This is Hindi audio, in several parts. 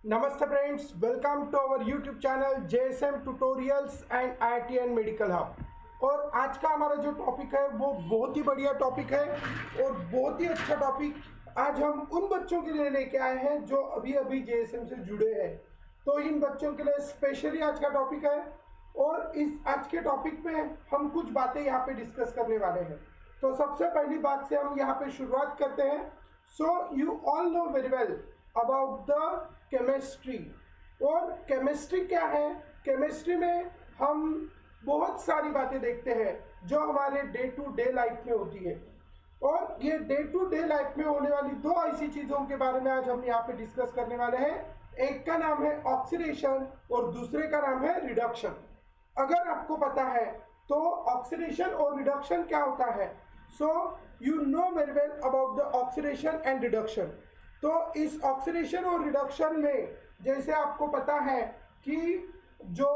नमस्ते friends, welcome to our YouTube channel JSM tutorials and IIT and medical hub. और आज का हमारा जो टॉपिक है वो बहुत ही बढ़िया टॉपिक है और बहुत ही अच्छा टॉपिक आज हम उन बच्चों के लिए लेके आए हैं जो अभी अभी JSM से जुड़े हैं। तो इन बच्चों के लिए स्पेशली आज का टॉपिक है और इस आज के टॉपिक में हम कुछ बातें यहाँ पे डिस्कस करने वाले हैं। तो सबसे पहली बात से हम यहाँ पे शुरुआत करते हैं। So you all know very well about the chemistry. और केमिस्ट्री क्या है? केमिस्ट्री में हम बहुत सारी बातें देखते हैं जो हमारे डे टू डे लाइफ में होती है। और ये डे टू डे लाइफ में होने वाली दो ऐसी चीज़ों के बारे में आज हम यहाँ पे डिस्कस करने वाले हैं। एक का नाम है ऑक्सीडेशन और दूसरे का नाम है रिडक्शन। अगर आपको पता है तो ऑक्सीडेशन और रिडक्शन क्या होता है, so you know very well about the oxidation and reduction. तो इस ऑक्सीडेशन और रिडक्शन में जैसे आपको पता है कि जो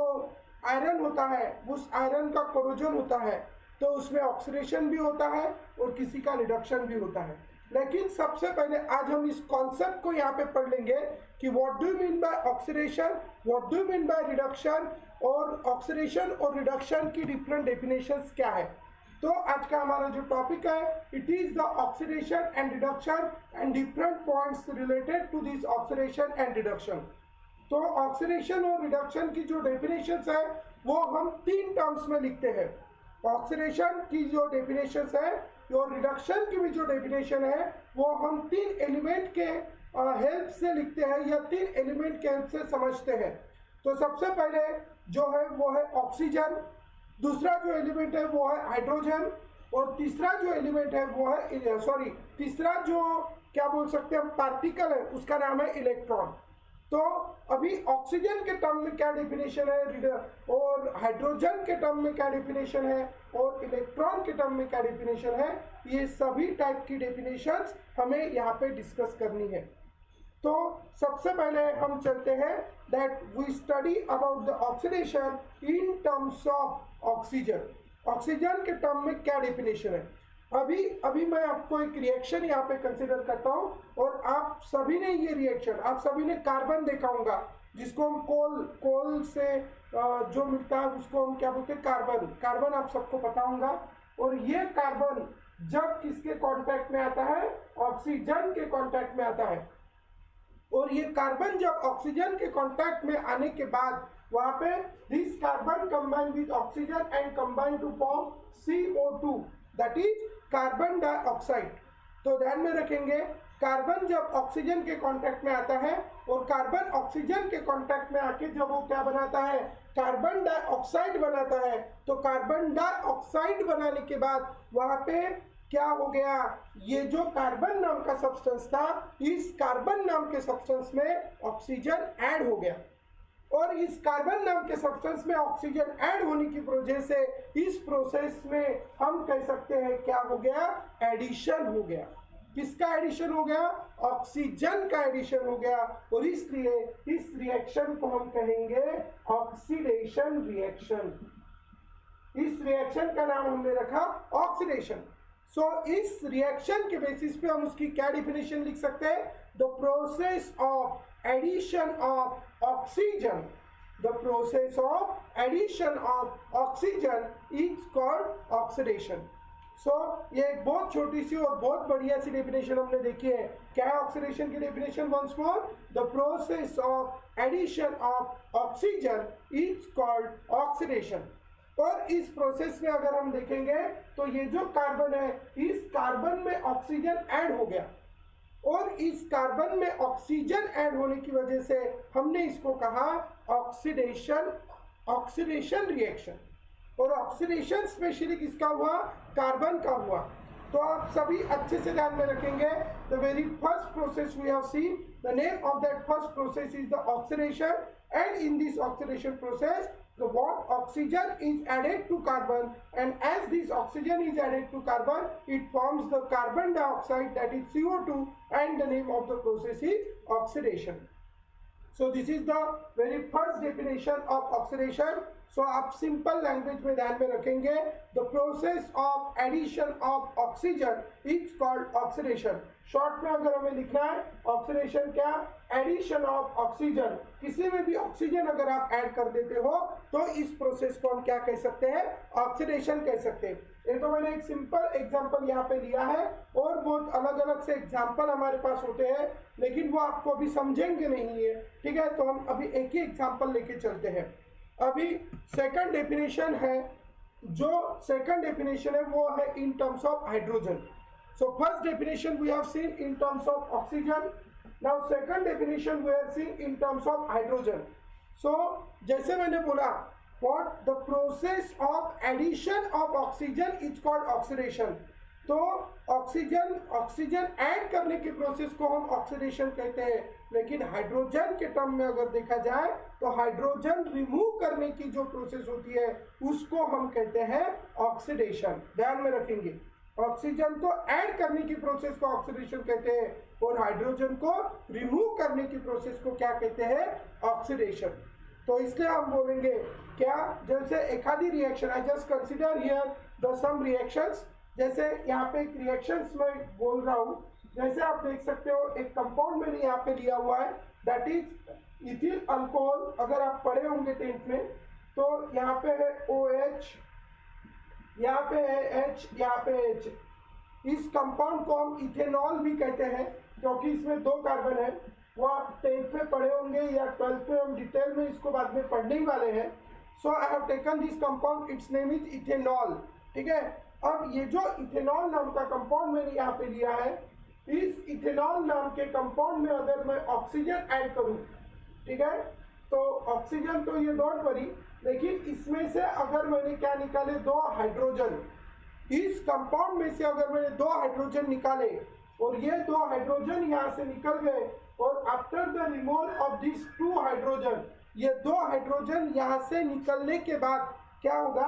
आयरन होता है उस आयरन का कोरोजन होता है तो उसमें ऑक्सीडेशन भी होता है और किसी का रिडक्शन भी होता है। लेकिन सबसे पहले आज हम इस कॉन्सेप्ट को यहाँ पे पढ़ लेंगे कि what do you mean by oxidation, what do you mean by reduction और ऑक्सीडेशन और रिडक्शन की डिफरेंट डेफिनेशंस क्या है। तो आज का हमारा जो टॉपिक है it is the oxidation and reduction and different points related to this oxidation and reduction. तो ऑक्सीडेशन और रिडक्शन की जो डेफिनेशंस है वो हम तीन टर्म्स में लिखते हैं। ऑक्सीडेशन की जो डेफिनेशंस है और रिडक्शन की भी जो डेफिनेशन है वो हम तीन एलिमेंट के हेल्प से लिखते हैं या तीन एलिमेंट के हेल्प से समझते हैं। तो सबसे पहले जो है वो है ऑक्सीजन, दूसरा जो एलिमेंट है वो है हाइड्रोजन और तीसरा जो एलिमेंट है वो है तीसरा जो क्या बोल सकते हैं हम पार्टिकल है उसका नाम है इलेक्ट्रॉन। तो अभी ऑक्सीजन के टर्म में क्या डेफिनेशन है और हाइड्रोजन के टर्म में क्या डेफिनेशन है और इलेक्ट्रॉन के टर्म में क्या डेफिनेशन है, ये सभी टाइप की डेफिनेशंस हमें यहाँ पे डिस्कस करनी है। तो सबसे पहले हम चलते हैं that we study about the oxidation in terms of oxygen. Oxygen के टर्म में क्या डेफिनेशन है। अभी मैं आपको एक रिएक्शन यहाँ पे कंसिडर करता हूँ और आप सभी ने ये रिएक्शन, आप सभी ने कार्बन देखा होगा जिसको हम कोल से जो मिलता है उसको हम क्या बोलते हैं, कार्बन आप सबको पता होगा। और ये कार्बन जब किसके कांटेक्ट में आता है, ऑक्सीजन के कांटेक्ट में आता है। और ये कार्बन जब ऑक्सीजन के कांटेक्ट में आने के बाद वहां पे this carbon combine with oxygen and combine to form CO2 that is carbon dioxide. तो ध्यान में रखेंगे कार्बन जब ऑक्सीजन के कांटेक्ट में आता है और कार्बन ऑक्सीजन के कांटेक्ट में आके जब वो क्या बनाता है, कार्बन डाइऑक्साइड बनाता है। तो कार्बन डाइऑक्साइड बनाने के बाद वहां पे क्या हो गया, ये जो कार्बन नाम का सब्सटेंस था इस कार्बन नाम के सब्सटेंस में ऑक्सीजन ऐड हो गया। और इस कार्बन नाम के सब्सटेंस में ऑक्सीजन ऐड होने की वजह से इस प्रोसेस में हम कह सकते हैं क्या हो गया, एडिशन हो गया। किसका एडिशन हो गया, ऑक्सीजन का एडिशन हो गया। और इसलिए इस रिएक्शन को हम कहेंगे ऑक्सीडेशन रिएक्शन। इस रिएक्शन का नाम हमने रखा ऑक्सीडेशन। सो इस रिएक्शन के बेसिस पे हम उसकी क्या डेफिनेशन लिख सकते हैं, the process of addition of oxygen, the process of addition of oxygen is called oxidation. So ये एक बहुत छोटी सी और बहुत बढ़िया सी डेफिनेशन हमने देखी है। क्या है ऑक्सीडेशन की definition, once more, the process of addition of oxygen is called oxidation. और इस प्रोसेस में अगर हम देखेंगे तो ये जो कार्बन है इस कार्बन में ऑक्सीजन ऐड हो गया और इस कार्बन में ऑक्सीजन ऐड होने की वजह से हमने इसको कहा ऑक्सीडेशन रिएक्शन। और ऑक्सीडेशन स्पेशली किसका हुआ, कार्बन का हुआ। तो आप सभी अच्छे से ध्यान में रखेंगे, the very first process we have seen, the name of that first process is the oxidation and in this oxidation process the what oxygen is added to carbon, and as this oxygen is added to carbon it forms the carbon dioxide that is CO2 and the name of the process is oxidation. So this is the very first definition of oxidation so आप सिंपल लैंग्वेज में ध्यान में रखेंगे, the process of addition of oxygen is called oxidation. Short में अगर हमें लिखना है ऑक्सीडेशन क्या, एडिशन ऑफ ऑक्सीजन, किसी में भी ऑक्सीजन अगर आप ऐड कर देते हो तो इस प्रोसेस को हम क्या कह सकते हैं, ऑक्सीडेशन कह सकते हैं। ये तो मैंने एक सिंपल एग्जांपल यहाँ पे लिया है, और बहुत अलग अलग से एग्जांपल हमारे पास होते हैं, लेकिन वो आपको अभी समझेंगे नहीं है, ठीक है। तो हम अभी एक ही एग्जांपल लेके चलते हैं। अभी सेकंड डेफिनेशन है, जो सेकंड डेफिनेशन है वो है in terms of hydrogen. So first definition we have seen in terms of oxygen, now second definition we have seen in terms of hydrogen. So जैसे मैंने बोला, what the process of addition of oxygen is called oxidation। तो ऑक्सीजन ऐड करने की प्रोसेस को हम ऑक्सीडेशन कहते हैं, लेकिन हाइड्रोजन के टर्म में अगर देखा जाए तो हाइड्रोजन रिमूव करने की जो प्रोसेस होती है उसको हम कहते हैं ऑक्सीडेशन। ध्यान में रखेंगे, ऑक्सीजन को ऐड करने की प्रोसेस को ऑक्सीडेशन कहते हैं, और हाइड्रोजन को रिमूव करने की प्रोसेस को क्या कहते हैं, ऑक्सीडेशन। तो इसलिए हम बोलेंगे क्या, जैसे एक आधी reaction, I just consider here the some reactions, जैसे यहाँ पे एक रिएक्शंस में बोल रहा हूँ, जैसे आप देख सकते हो एक कंपाउंड मैंने यहाँ पे लिया हुआ है, दैट इज इथिल अल्कोहल। अगर आप पढ़े होंगे 10th में, तो यहाँ पे है OH, यहाँ पे है H, यहाँ पे H। इस कंपाउंड को हम इथेनॉल भी कहते हैं, क्योंकि इसमें 2 कार्बन है। वो आप 10th में पढ़े होंगे या 12th में, हम डिटेल में इसको बाद में पढ़ने ही वाले हैं। So I have taken this compound, its name is ethanol, ठीक है। अब ये जो इथेनॉल नाम का कंपाउंड मैंने यहाँ पे लिया है, इस इथेनॉल नाम के कंपाउंड में अगर मैं ऑक्सीजन ऐड करूँ, ठीक है, तो ऑक्सीजन तो ये डोंट वरी, लेकिन इसमें से अगर मैंने क्या निकाले, 2 हाइड्रोजन, इस कंपाउंड में से अगर मैंने 2 हाइड्रोजन निकाले और ये 2 हाइड्रोजन यहाँ से निकल गए, और after the removal of this 2 hydrogen, ये 2 हाइड्रोजन यहाँ से निकलने के बाद क्या होगा,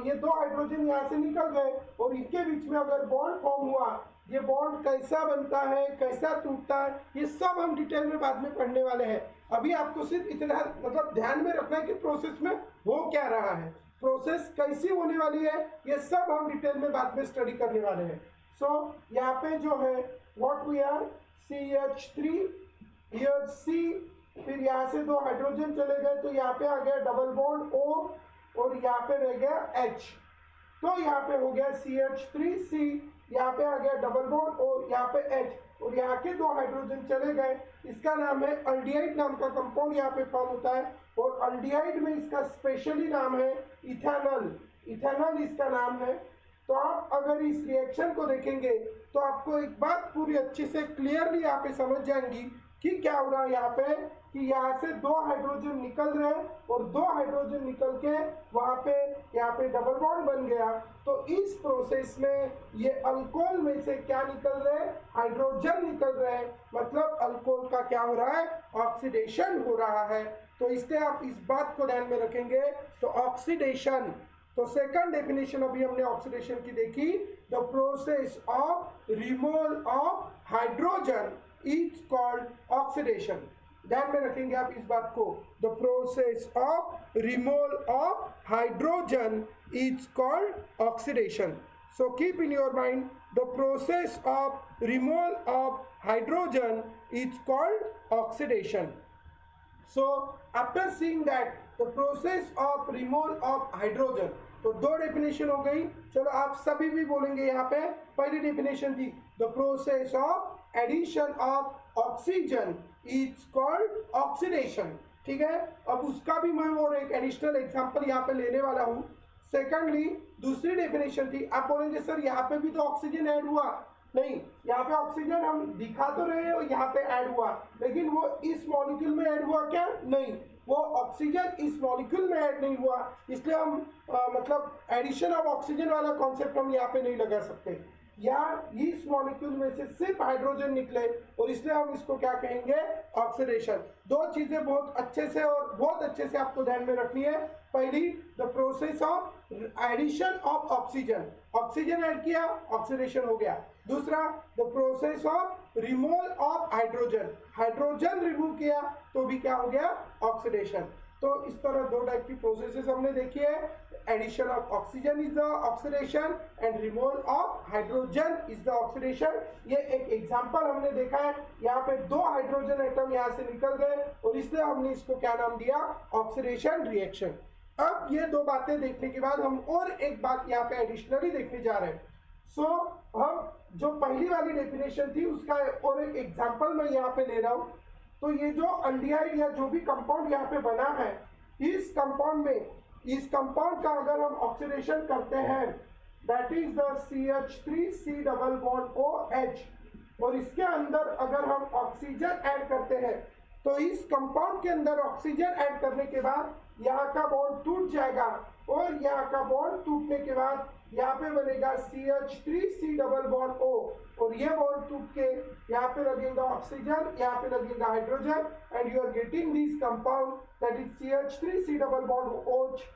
ये 2 हाइड्रोजन यहाँ से निकल गए और इनके बीच में अगर बॉन्ड फॉर्म हुआ, ये बॉन्ड कैसा बनता है, कैसा टूटता है, ये सब हम डिटेल में बाद में पढ़ने वाले हैं। अभी आपको सिर्फ इतना मतलब ध्यान में रखना है कि प्रोसेस में हो क्या रहा है, प्रोसेस कैसी होने वाली है, ये सब हम डिटेल में बाद में स्टडी करने वाले हैं। सो यहाँ पे जो है what we are, CH3, here C, फिर यहाँ से 2 हाइड्रोजन चले गए तो यहाँ पे आ गया डबल बॉन्ड O, और यहाँ पे रह गया H। तो यहाँ पे हो गया CH3C, यहाँ पे आ गया डबल बॉन्ड और यहाँ पे H, और यहाँ के 2 हाइड्रोजन चले गए। इसका नाम है अल्डिहाइड नाम का कंपाउंड यहाँ पे फॉर्म होता है, और अल्डिहाइड में इसका स्पेशली नाम है इथेनॉल, इथेनॉल इसका नाम है। तो आप अगर इस रिएक्शन को देखेंगे तो आपको एक बात पूरी अच्छे से क्लियरली यहाँ पे समझ जाएंगी कि क्या हो रहा है यहाँ पे, कि यहाँ से 2 हाइड्रोजन निकल रहे हैं और 2 हाइड्रोजन निकल के वहाँ पे यहाँ पे डबल बॉन्ड बन गया। तो इस प्रोसेस में ये अल्कोहल में से क्या निकल रहे हैं, हाइड्रोजन निकल रहे हैं, मतलब अल्कोहल का क्या हो रहा है, ऑक्सीडेशन हो रहा है। तो इसलिए आप इस बात को ध्यान में रखेंगे। तो ऑक्सीडेशन, तो सेकंड डेफिनेशन अभी हमने ऑक्सीडेशन की देखी, the process of removal of hydrogen is called oxidation. ध्यान में रखेंगे आप इस बात को, the process of removal of hydrogen is called oxidation. So keep in your mind, the process of removal of hydrogen is called oxidation. So after seeing that the process of removal of hydrogen, तो 2 डेफिनेशन हो गई। चलो आप सभी भी बोलेंगे यहाँ पे। पहली डेफिनेशन थी the process of addition of oxygen is called oxidation, ठीक है। अब उसका भी मैं और एक एडिशनल एग्जांपल यहाँ पे लेने वाला हूँ। सेकंडली दूसरी डेफिनेशन थी, आप बोलेंगे सर यहाँ पे भी तो ऑक्सीजन ऐड हुआ, नहीं, यहाँ पे ऑक्सीजन हम दिखा तो रहे हैं यहाँ पे ऐड हुआ, लेकिन वो इस मॉलिक्यूल में ऐड हुआ क्या, नहीं, वो ऑक्सीजन इस मॉलिक्यूल में ऐड नहीं हुआ। इसलिए हम मतलब एडिशन ऑफ ऑक्सीजन वाला कॉन्सेप्ट हम यहाँ पे नहीं लगा सकते। या इस मॉलिक्यूल में से सिर्फ हाइड्रोजन निकले और इसलिए हम इसको क्या कहेंगे, ऑक्सीडेशन। 2 चीजें बहुत अच्छे से और बहुत अच्छे से आपको ध्यान में रखनी है। पहली, the process of addition of oxygen, oxygen add किया, ऑक्सीडेशन हो गया। दूसरा, the process of removal of hydrogen, hydrogen remove किया तो भी क्या हो गया, ऑक्सीडेशन। तो इस तरह दो टाइप की प्रोसेसेस हमने देखी है। Addition of oxygen is the oxidation and removal of hydrogen is the oxidation. ये एक एग्जांपल हमने देखा है, यहाँ पे दो हाइड्रोजन एटम यहाँ से निकल गए और इसलिए हमने इसको क्या नाम दिया, ऑक्सीडेशन रिएक्शन। अब ये दो बातें देखने के बाद हम और एक बात यहाँ पे एडिशनली देखने जा रहे हैं। सो हम जो पहली वाली डेफिनेशन थी उसका और एक एग्जांपल मैं यहाँ पे ले रहा हूँ। तो ये जो अल्डिहाइड या जो भी कंपाउंड यहाँ पे बना है, इस कंपाउंड में, इस कंपाउंड का अगर हम ऑक्सीडेशन करते हैं, that is the CH3C double bond OH, और इसके अंदर अगर हम ऑक्सीजन ऐड करते हैं तो इस कंपाउंड के अंदर ऑक्सीजन ऐड करने के बाद यहाँ का बॉन्ड टूट जाएगा और यहाँ का बॉन्ड टूटने के बाद यहाँ पे बनेगा CH3C डबल बॉन्ड O, और ये बॉन्ड टूट के यहाँ पे लगेगा ऑक्सीजन, यहाँ पे लगेगा hydrogen, and you are getting this compound that is CH3C double bond OH।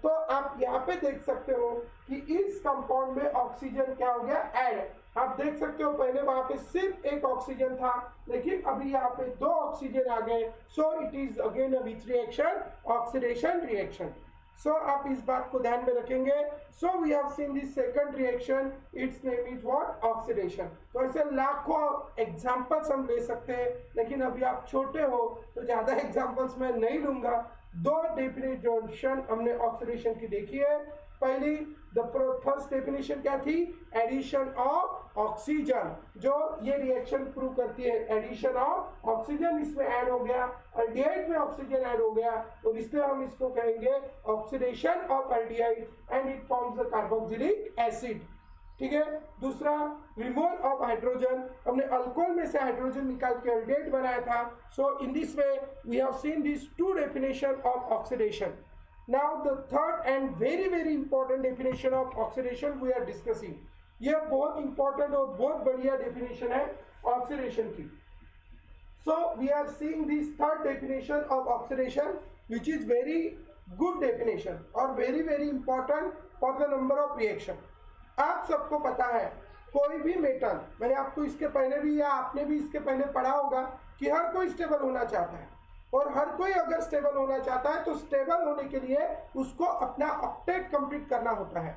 तो आप यहाँ पे देख सकते हो कि इस कंपाउंड में ऑक्सीजन क्या हो गया, ऐड। आप देख सकते हो पहले वहां पे सिर्फ एक ऑक्सीजन था, लेकिन अभी यहाँ पे दो ऑक्सीजन आ गए। So it is again a which reaction, oxidation reaction. So आप इस बात को ध्यान में रखेंगे। So we have seen this second reaction, its name is what, oxidation. तो ऐसे लाखों एग्जांपल्स हम ले सकते हैं, लेकिन अभी आप छोटे हो तो ज्यादा एग्जांपल्स मैं नहीं लूंगा। दो डेफिनेशन हमने ऑक्सीडेशन की देखी है। पहली फर्स्ट डेफिनेशन क्या थी, एडिशन ऑफ ऑक्सीजन, जो ये रिएक्शन प्रूव करती है। एडिशन ऑफ ऑक्सीजन इसमें ऐड हो गया, अल्डिहाइड में ऑक्सीजन ऐड हो गया, और इसलिए हम इसको कहेंगे oxidation of aldehyde and it forms the carboxylic acid. ठीक है। दूसरा, रिमूवल ऑफ हाइड्रोजन, हमने अल्कोहल में से हाइड्रोजन निकाल के अल्डिहाइड बनाया था। So in this way we have seen this two definition of oxidation. Now the third and very important definition of oxidation we are discussing. ये बहुत important और बहुत बढ़िया definition है oxidation की। So we are seeing this third definition of oxidation, which is very good definition और very important for the number of reaction. आप सबको पता है कोई भी मेटल, मैंने आपको इसके पहले भी या आपने भी इसके पहले पढ़ा होगा कि हर कोई स्टेबल होना चाहता है, और हर कोई अगर स्टेबल होना चाहता है तो स्टेबल होने के लिए उसको अपना ऑक्टेट कंप्लीट करना होता है।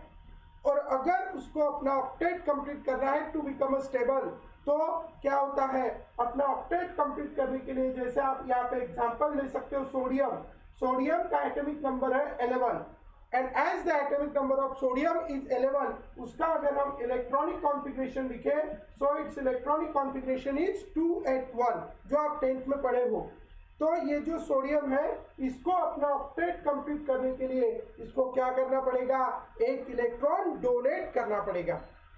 और अगर उसको अपना ऑक्टेट कंप्लीट करना है टू बिकम अ स्टेबल, तो क्या होता है, अपना ऑक्टेट कंप्लीट करने के लिए, जैसे आप यहाँ पे एग्जांपल ले सकते हो, सोडियम का एटॉमिक नंबर है 11, and as the atomic number of sodium is 11, उसका अगर हम इलेक्ट्रॉनिक कॉन्फ़िगरेशन लिखे, so its electronic configuration is 281, जो आप 10th में पढ़े हो। तो ये जो सोडियम है, इसको अपना ऑक्टेट कंप्लीट करने के लिए इसको क्या करना पड़ेगा, एक इलेक्ट्रॉन डोनेट करना पड़ेगा।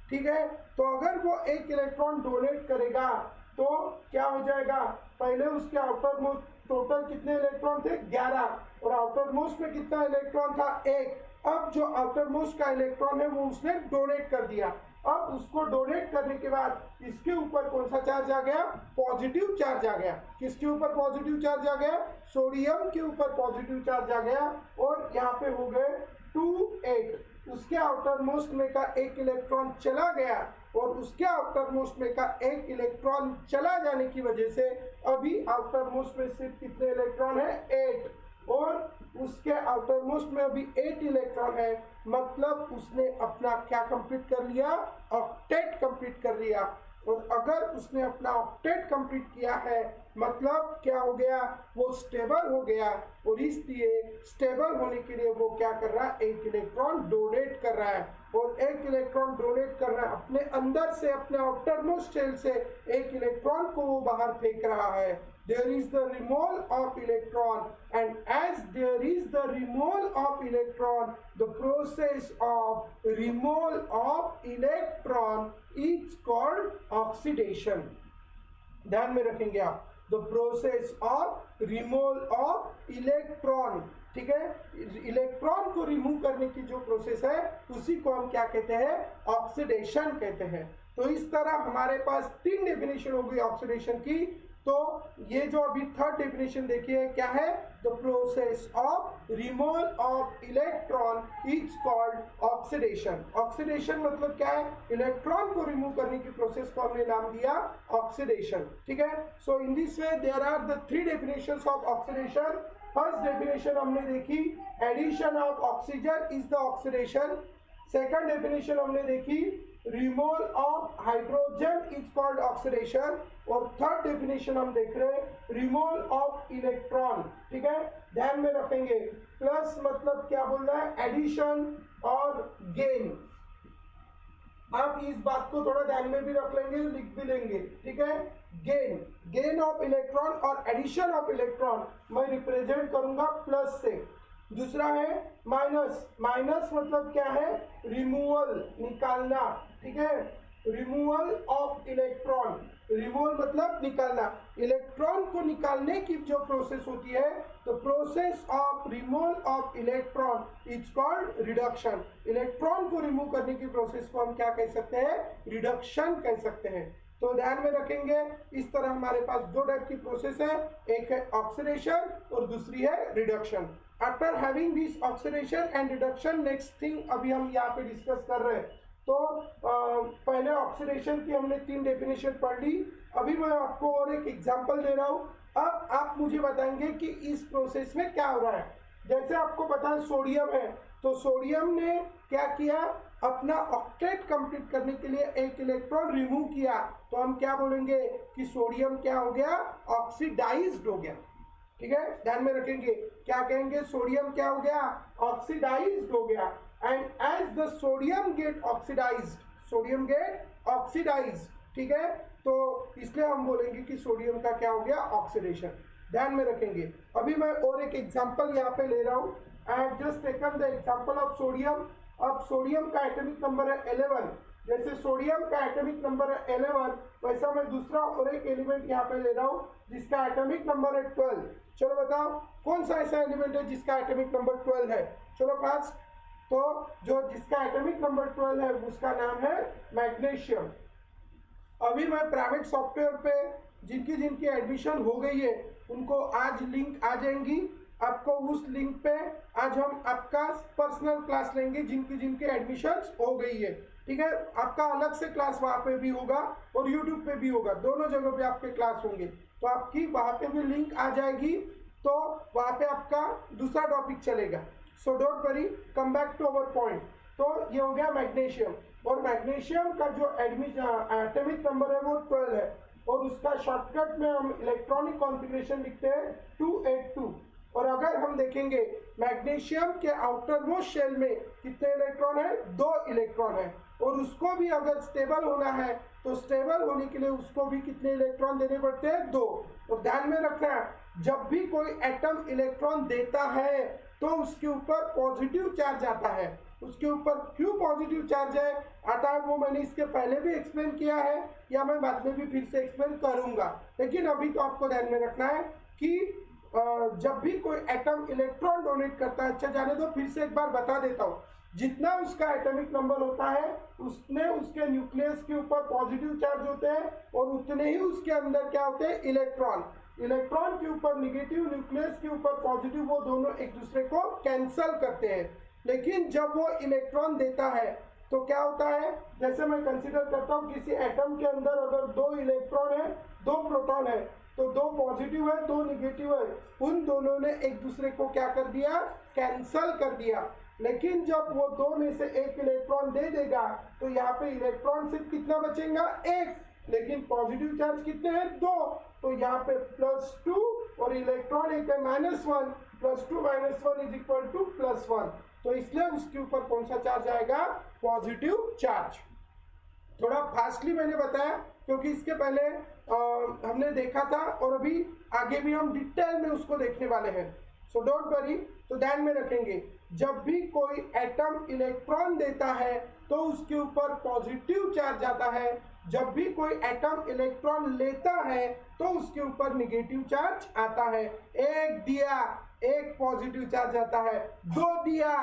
ठीक है। तो अगर वो एक इलेक्ट्रॉन डोनेट करेगा तो क्या हो जाएगा, पहले उसके आउटर मोस्ट टोटल कितने इलेक्ट्रॉन थे, 11, और आउटर मोस्ट में कितना इलेक्ट्रॉन था, 1। अब जो आउटर मोस्ट का इलेक्ट्रॉन है वो उसने डोनेट कर दिया। अब उसको डोनेट करने के बाद इसके ऊपर कौन सा चार्ज आ गया, पॉजिटिव चार्ज आ गया। किसके ऊपर पॉजिटिव चार्ज आ गया, सोडियम के ऊपर पॉजिटिव चार्ज आ गया, और यहाँ पे हो गए 28। उसके आउटर मोस्ट में का एक इलेक्ट्रॉन चला गया, और उसके आउटर मोस्ट में का एक इलेक्ट्रॉन चला जाने की वजह से अभी आउटर मोस्ट में सिर्फ कितने इलेक्ट्रॉन है, 8, और उसके आउटर मोस्ट में अभी 8 इलेक्ट्रॉन है। मतलब उसने अपना क्या कंप्लीट कर लिया, ऑक्टेट कंप्लीट कर लिया। और अगर उसने अपना ऑक्टेट कंप्लीट किया है, मतलब क्या हो गया, वो स्टेबल हो गया, और इसलिए स्टेबल होने के लिए वो क्या कर रहा है, एक इलेक्ट्रॉन डोनेट कर रहा है। और एक इलेक्ट्रॉन डोनेट कर रहा है अपने अंदर से, अपने आउटर मोस्ट शेल से एक इलेक्ट्रॉन को वो बाहर फेंक रहा है। There is the removal of electron, and as there is the removal of electron, the process of removal of electron is called oxidation. ध्यान में रखेंगे आप, the process of removal of electron, ठीक है। इलेक्ट्रॉन को रिमूव करने की जो प्रोसेस है उसी को हम क्या कहते हैं, ऑक्सीडेशन कहते हैं। तो इस तरह हमारे पास 3 डेफिनेशन हो गई ऑक्सीडेशन की। तो ये जो अभी थर्ड डेफिनेशन देखिए क्या है, the process of removal of electron is called oxidation. Oxidation मतलब क्या है, इलेक्ट्रॉन को रिमूव करने की प्रोसेस को हमने नाम दिया ऑक्सीडेशन। ठीक है, so in this way there are the three definitions of oxidation. First definition हमने देखी, addition of oxygen is the oxidation. Second definition हमने देखी, removal of hydrogen is called oxidation. और थर्ड डेफिनेशन हम देख रहे हैं, रिमूवल ऑफ इलेक्ट्रॉन। ठीक है, ध्यान में रखेंगे, प्लस मतलब क्या बोल रहा है, एडिशन और गेन। आप इस बात को थोड़ा ध्यान में भी रख लेंगे, लिख भी लेंगे। ठीक है, गेन ऑफ इलेक्ट्रॉन और एडिशन ऑफ इलेक्ट्रॉन मैं रिप्रेजेंट करूंगा प्लस से। दूसरा है माइनस, माइनस मतलब क्या है, रिमूवल, निकालना। ठीक है, रिमूवल ऑफ इलेक्ट्रॉन, रिमूवल मतलब निकालना, इलेक्ट्रॉन को निकालने की जो प्रोसेस होती है, तो process of removal of electron is called reduction. Electron को रिमूव करने की प्रोसेस को हम क्या कह सकते हैं, रिडक्शन कह सकते हैं। तो ध्यान में रखेंगे, इस तरह हमारे पास दो टाइप की प्रोसेस है, एक है ऑक्सीडेशन और दूसरी है reduction. After having this oxidation and reduction, next thing अभी हम यहाँ पे डिस्कस कर रहे हैं। तो पहले ऑक्सीडेशन की हमने तीन डेफिनेशन पढ़ ली, अभी मैं आपको और एक एग्जांपल दे रहा हूँ। अब आप मुझे बताएंगे कि इस प्रोसेस में क्या हो रहा है। जैसे आपको पता है सोडियम है, तो सोडियम ने क्या किया, अपना ऑक्टेट कंप्लीट करने के लिए एक इलेक्ट्रॉन रिमूव किया, तो हम क्या बोलेंगे कि सोडियम क्या हो गया, ऑक्सीडाइज्ड हो गया। ठीक है, ध्यान में रखेंगे, क्या कहेंगे, सोडियम क्या हो गया, ऑक्सीडाइज्ड हो गया। And as the sodium get oxidised, sodium get oxidised. ठीक है, तो इसलिए हम बोलेंगे कि सोडियम का क्या हो गया, ऑक्सीडेशन। ध्यान में रखेंगे, अभी मैं और एक एग्जांपल यहाँ पे ले रहा हूँ। I have just taken the example of sodium. अब सोडियम का एटॉमिक नंबर है 11, जैसे सोडियम का एटॉमिक नंबर है 11, वैसा मैं दूसरा और एक एलिमेंट यहाँ पे ले रहा हूँ जिसका एटॉमिक नंबर है 12। चलो बताओ कौन सा ऐसा एलिमेंट है जिसका एटॉमिक नंबर 12 है, चलो फास्ट। तो जो जिसका एटॉमिक नंबर 12 है उसका नाम है मैग्नीशियम। अभी मैं प्राइवेट सॉफ्टवेयर पे जिनकी जिनकी एडमिशन हो गई है उनको आज लिंक आ जाएंगी, आपको उस लिंक पे आज हम आपका पर्सनल क्लास लेंगे जिनकी जिनकी एडमिशन्स हो गई है। ठीक है, आपका अलग से क्लास वहाँ पे भी होगा और यूट्यूब पे भी होगा, दोनों जगह पे आपके क्लास होंगे, तो आपकी वहाँ पे भी लिंक आ जाएगी, तो वहाँ पे आपका दूसरा टॉपिक चलेगा। So don't worry, come back to our point. तो ये हो गया मैग्नीशियम, और मैग्नीशियम का जो एटॉमिक नंबर है वो 12 है, और उसका शॉर्टकट में हम इलेक्ट्रॉनिक कॉन्फ़िगरेशन लिखते हैं 282। और अगर हम देखेंगे मैग्नीशियम के आउटर मोस्ट शेल में कितने इलेक्ट्रॉन है, 2 इलेक्ट्रॉन है, और उसको भी अगर स्टेबल होना है तो स्टेबल होने के लिए उसको भी कितने इलेक्ट्रॉन देने पड़ते हैं, 2। और ध्यान में रखना है, जब भी कोई एटम इलेक्ट्रॉन देता है तो उसके ऊपर पॉजिटिव चार्ज आता है। उसके ऊपर क्यों पॉजिटिव चार्ज है आता है वो मैंने इसके पहले भी एक्सप्लेन किया है, या मैं बाद में भी फिर से एक्सप्लेन करूंगा, लेकिन अभी तो आपको ध्यान में रखना है कि जब भी कोई एटम इलेक्ट्रॉन डोनेट करता है, अच्छा जाने दो फिर से एक बार बता देता हूँ, जितना उसका एटॉमिक नंबर होता है उसने उसके न्यूक्लियस के ऊपर पॉजिटिव चार्ज होते हैं, और उतने ही उसके अंदर क्या होते हैं, इलेक्ट्रॉन। इलेक्ट्रॉन के ऊपर निगेटिव, न्यूक्लियस के ऊपर पॉजिटिव, वो दोनों एक दूसरे को कैंसल करते हैं। लेकिन जब वो इलेक्ट्रॉन देता है तो क्या होता है, जैसे मैं कंसीडर करता हूँ किसी एटम के अंदर अगर 2 इलेक्ट्रॉन है, 2 प्रोटॉन है, तो 2 पॉजिटिव है, 2 निगेटिव है, उन दोनों ने एक दूसरे को क्या कर दिया, कैंसल कर दिया। लेकिन जब वो 2 में से एक इलेक्ट्रॉन दे देगा तो यहाँ पे इलेक्ट्रॉन सिर्फ कितना बचेगा, 1, लेकिन पॉजिटिव चार्ज कितने हैं, 2, तो यहाँ पे +2 और इलेक्ट्रॉन एक है -1, +2 - 1 इज इक्वल टू +1, तो इसलिए उसके ऊपर कौन सा चार्ज आएगा, पॉजिटिव चार्ज। थोड़ा फास्टली मैंने बताया क्योंकि इसके पहले हमने देखा था, और अभी आगे भी हम डिटेल में उसको देखने वाले हैं, सो डोंट वरी। तो ध्यान में रखेंगे, जब भी कोई एटम इलेक्ट्रॉन देता है तो उसके ऊपर पॉजिटिव चार्ज आता है, जब भी कोई एटम इलेक्ट्रॉन लेता है तो उसके ऊपर निगेटिव चार्ज आता है। 1 दिया 1 पॉजिटिव चार्ज आता है, 2 दिया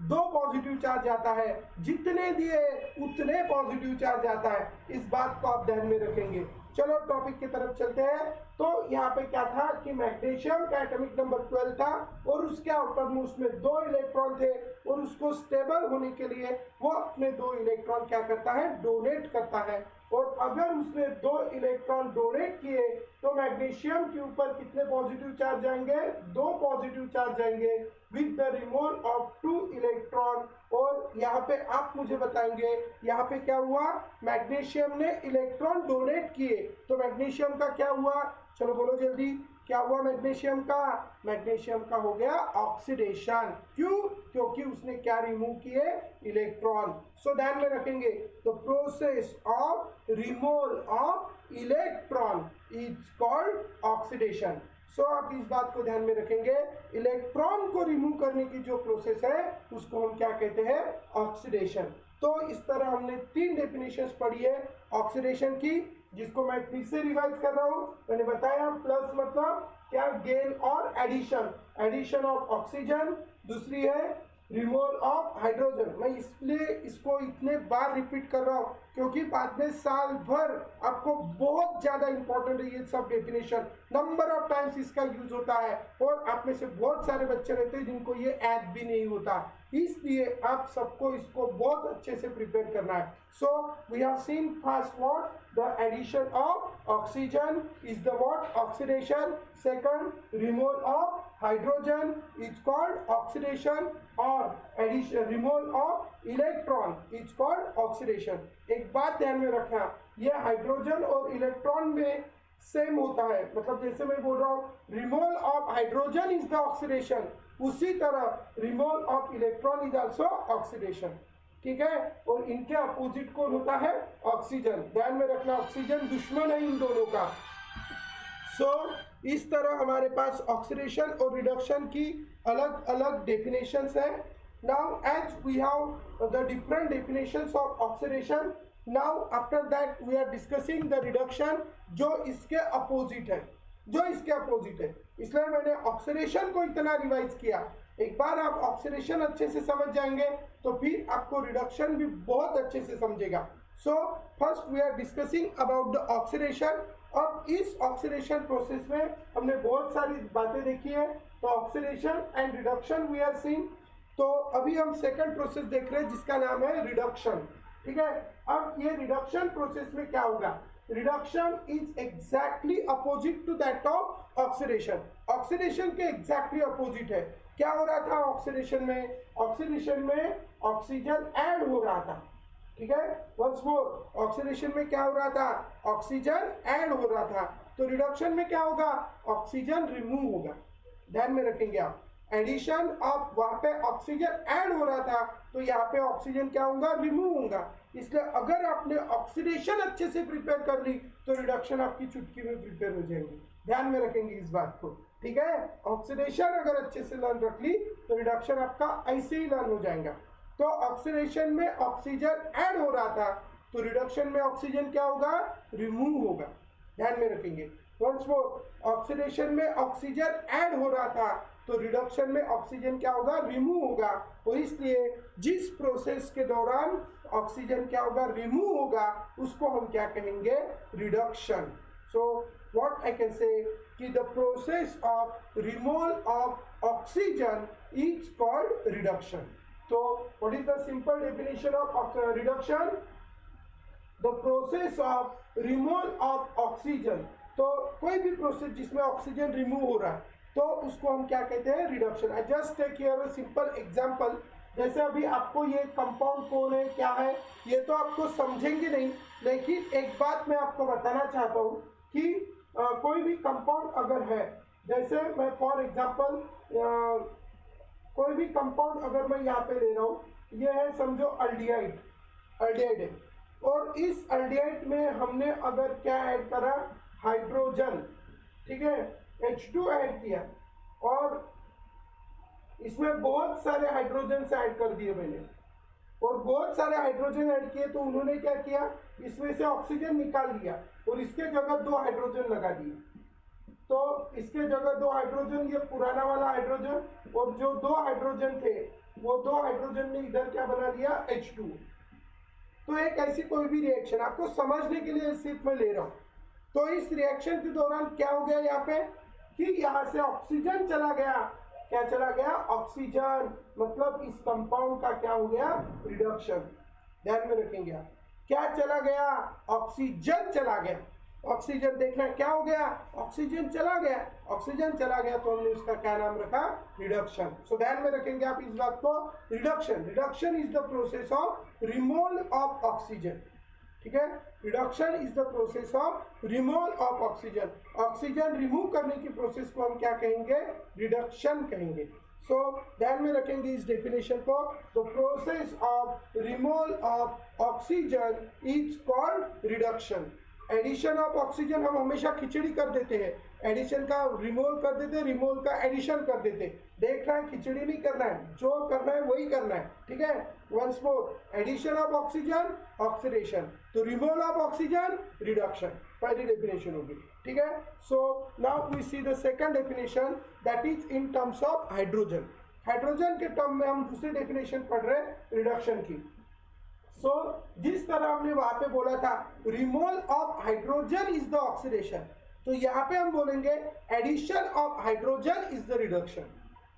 2 पॉजिटिव चार्ज आता है, जितने दिए उतने पॉजिटिव चार्ज आता है। इस बात को आप ध्यान में रखेंगे। चलो टॉपिक की तरफ चलते हैं। तो यहाँ पे क्या था कि मैग्नीशियम का एटॉमिक नंबर 12 था और उसके आउटर मोस्ट में 2 इलेक्ट्रॉन थे और उसको स्टेबल होने के लिए वो अपने 2 इलेक्ट्रॉन क्या करता है, डोनेट करता है। और अगर उसने 2 इलेक्ट्रॉन डोनेट किए तो मैग्नीशियम के ऊपर कितने पॉजिटिव चार्ज आएंगे, 2 पॉजिटिव चार्ज आएंगे with the removal of 2 electron. और यहाँ पे आप मुझे बताएंगे यहाँ पे क्या हुआ, मैग्नीशियम ने इलेक्ट्रॉन डोनेट किए तो मैग्नीशियम का क्या हुआ, चलो बोलो जल्दी, क्या हुआ मैग्नीशियम का, मैग्नीशियम का हो गया ऑक्सीडेशन। क्यों, क्योंकि उसने क्या रिमूव किए, इलेक्ट्रॉन। सो ध्यान में रखेंगे the process of removal of electron is called oxidation. So आप इस बात को ध्यान में रखेंगे, इलेक्ट्रॉन को रिमूव करने की जो प्रोसेस है उसको हम क्या कहते हैं, ऑक्सीडेशन। तो इस तरह हमने 3 डेफिनेशंस पढ़ी है ऑक्सीडेशन की, जिसको मैं फिर से रिवाइज कर रहा हूँ। मैंने बताया प्लस मतलब क्या, गेन और एडिशन, एडिशन ऑफ ऑक्सीजन। दूसरी है रिमूवल ऑफ हाइड्रोजन। मैं इसलिए इसको इतने बार रिपीट कर रहा हूँ क्योंकि बाद में साल भर आपको बहुत ज़्यादा इंपॉर्टेंट है ये सब डेफिनेशन, नंबर ऑफ टाइम्स इसका यूज होता है और आप में से बहुत सारे बच्चे रहते हैं जिनको ये याद भी नहीं होता, इसलिए आप सबको इसको बहुत अच्छे से प्रिपेयर करना है। So we have seen first what, the addition of oxygen is the what, oxidation. Second, removal of hydrogen is called oxidation और addition removal of electron is called oxidation. एक बात ध्यान में रखना, ये हाइड्रोजन और इलेक्ट्रॉन में सेम होता है, मतलब जैसे मैं बोल रहा हूँ removal of hydrogen is the oxidation, उसी तरह removal of electron is also oxidation. ठीक है, और इनके अपोजिट कौन होता है, ऑक्सीजन। ध्यान में रखना, ऑक्सीजन दुश्मन है इन दोनों का। सो इस तरह हमारे पास ऑक्सीडेशन और रिडक्शन की अलग अलग डेफिनेशंस है। Now as we have the different definitions of oxidation, now after that we are discussing the reduction, जो इसके अपोजिट है, जो इसके अपोजिट है। इसलिए मैंने ऑक्सीडेशन को इतना रिवाइज किया। एक बार आप ऑक्सीडेशन अच्छे से समझ जाएंगे तो फिर आपको रिडक्शन भी बहुत अच्छे से समझेगा। So first we are discussing about the oxidation. अब इस ऑक्सीडेशन प्रोसेस में हमने बहुत सारी बातें देखी है, तो oxidation and reduction we are seeing. तो अभी हम सेकंड प्रोसेस देख रहे हैं जिसका नाम है रिडक्शन। ठीक है, अब ये रिडक्शन प्रोसेस में क्या होगा, reduction is exactly opposite to that of oxidation. Oxidation के एग्जैक्टली अपोजिट है। क्या हो रहा था ऑक्सीडेशन में, ऑक्सीडेशन में ऑक्सीजन ऐड हो रहा था। ठीक है, वंस मोर, ऑक्सीडेशन में क्या हो रहा था, ऑक्सीजन ऐड हो रहा था। तो रिडक्शन में क्या होगा, ऑक्सीजन रिमूव होगा। ध्यान में रखेंगे आप, एडिशन ऑफ, वहां पे ऑक्सीजन ऐड हो रहा था तो यहाँ पे ऑक्सीजन क्या होगा, रिमूव होगा। इसलिए अगर आपने ऑक्सीडेशन अच्छे से प्रिपेयर कर ली तो रिडक्शन आपकी चुटकी में प्रिपेयर हो जाएंगी। ध्यान में रखेंगे इस बात को। ठीक है, ऑक्सीडेशन अगर अच्छे से लर्न रख ली तो रिडक्शन आपका ऐसे ही लर्न हो जाएगा। तो ऑक्सीडेशन में ऑक्सीजन ऐड हो रहा था तो रिडक्शन में ऑक्सीजन क्या होगा, रिमूव होगा। ध्यान में रखेंगे। वंस मोर, ऑक्सीडेशन में ऑक्सीजन ऐड हो रहा था तो रिडक्शन में ऑक्सीजन क्या होगा, रिमूव होगा। और इसलिए जिस प्रोसेस के दौरान ऑक्सीजन क्या होगा, रिमूव होगा, उसको हम क्या कहेंगे, reduction. So what I can say कि the process of removal of oxygen is called reduction. तो what is the simple definition of reduction, the process of removal of oxygen. तो कोई भी प्रोसेस जिसमें ऑक्सीजन रिमूव हो रहा है तो उसको हम क्या कहते हैं, reduction. I just take here a simple example. जैसे अभी आपको ये कंपाउंड कौन है, क्या है, ये तो आपको समझेंगे नहीं, लेकिन एक बात मैं आपको बताना चाहता हूँ कि कोई भी कंपाउंड अगर है, जैसे मैं फॉर एग्जांपल कोई भी कंपाउंड अगर मैं यहाँ पे ले रहा हूँ, ये है समझो अल्डिहाइड, अल्डिहाइड है, और इस अल्डिहाइड में हमने अगर क्या ऐड करा, हाइड्रोजन। ठीक है, H2 ऐड किया और इसमें बहुत सारे हाइड्रोजन ऐड कर दिए मैंने, और बहुत सारे हाइड्रोजन ऐड किए तो उन्होंने क्या किया, इसमें से ऑक्सीजन निकाल लिया और इसके जगह 2 हाइड्रोजन लगा दिए। तो इसके जगह 2 हाइड्रोजन, ये पुराना वाला हाइड्रोजन, और जो 2 हाइड्रोजन थे वो 2 हाइड्रोजन ने इधर क्या बना लिया, H2। तो एक ऐसी कोई भी रिएक्शन आपको समझने के लिए सिर्फ मैं ले रहा हूँ। तो इस रिएक्शन के दौरान क्या हो गया यहाँ पे कि यहाँ से ऑक्सीजन चला गया। क्या चला गया? ऑक्सीजन। मतलब इस कंपाउंड का क्या हो गया? रिडक्शन। ध्यान में रखेंगे आप। क्या चला गया? ऑक्सीजन चला गया। ऑक्सीजन देखना क्या हो गया? ऑक्सीजन चला गया। ऑक्सीजन चला गया तो हमने उसका क्या नाम रखा? रिडक्शन। सो ध्यान में रखेंगे आप इस बात को। Reduction, reduction is the process of removal of oxygen. ठीक है, reduction is the process of removal of oxygen. Oxygen remove करने की प्रोसेस को हम क्या कहेंगे? रिडक्शन कहेंगे। सो ध्यान में रखेंगे इस डेफिनेशन को। The process of removal of oxygen is called reduction. Addition of oxygen हम हमेशा खिचड़ी कर देते हैं, एडिशन का रिमूवल कर देते, रिमूवल का एडिशन कर देते। देख रहे हैं, खिचड़ी नहीं करना है, जो करना है वही करना है। ठीक है, once more, addition of oxygen oxidation, तो रिमूवल ऑफ ऑक्सीजन रिडक्शन। पहली डेफिनेशन होगी। ठीक है, so now we see the second definition that is in terms of hydrogen. Hydrogen के टर्म में हम दूसरी डेफिनेशन पढ़ रहे हैं रिडक्शन की। सो जिस तरह हमने वहां पे बोला था removal of hydrogen is the oxidation, तो यहाँ पे हम बोलेंगे addition of hydrogen is the reduction.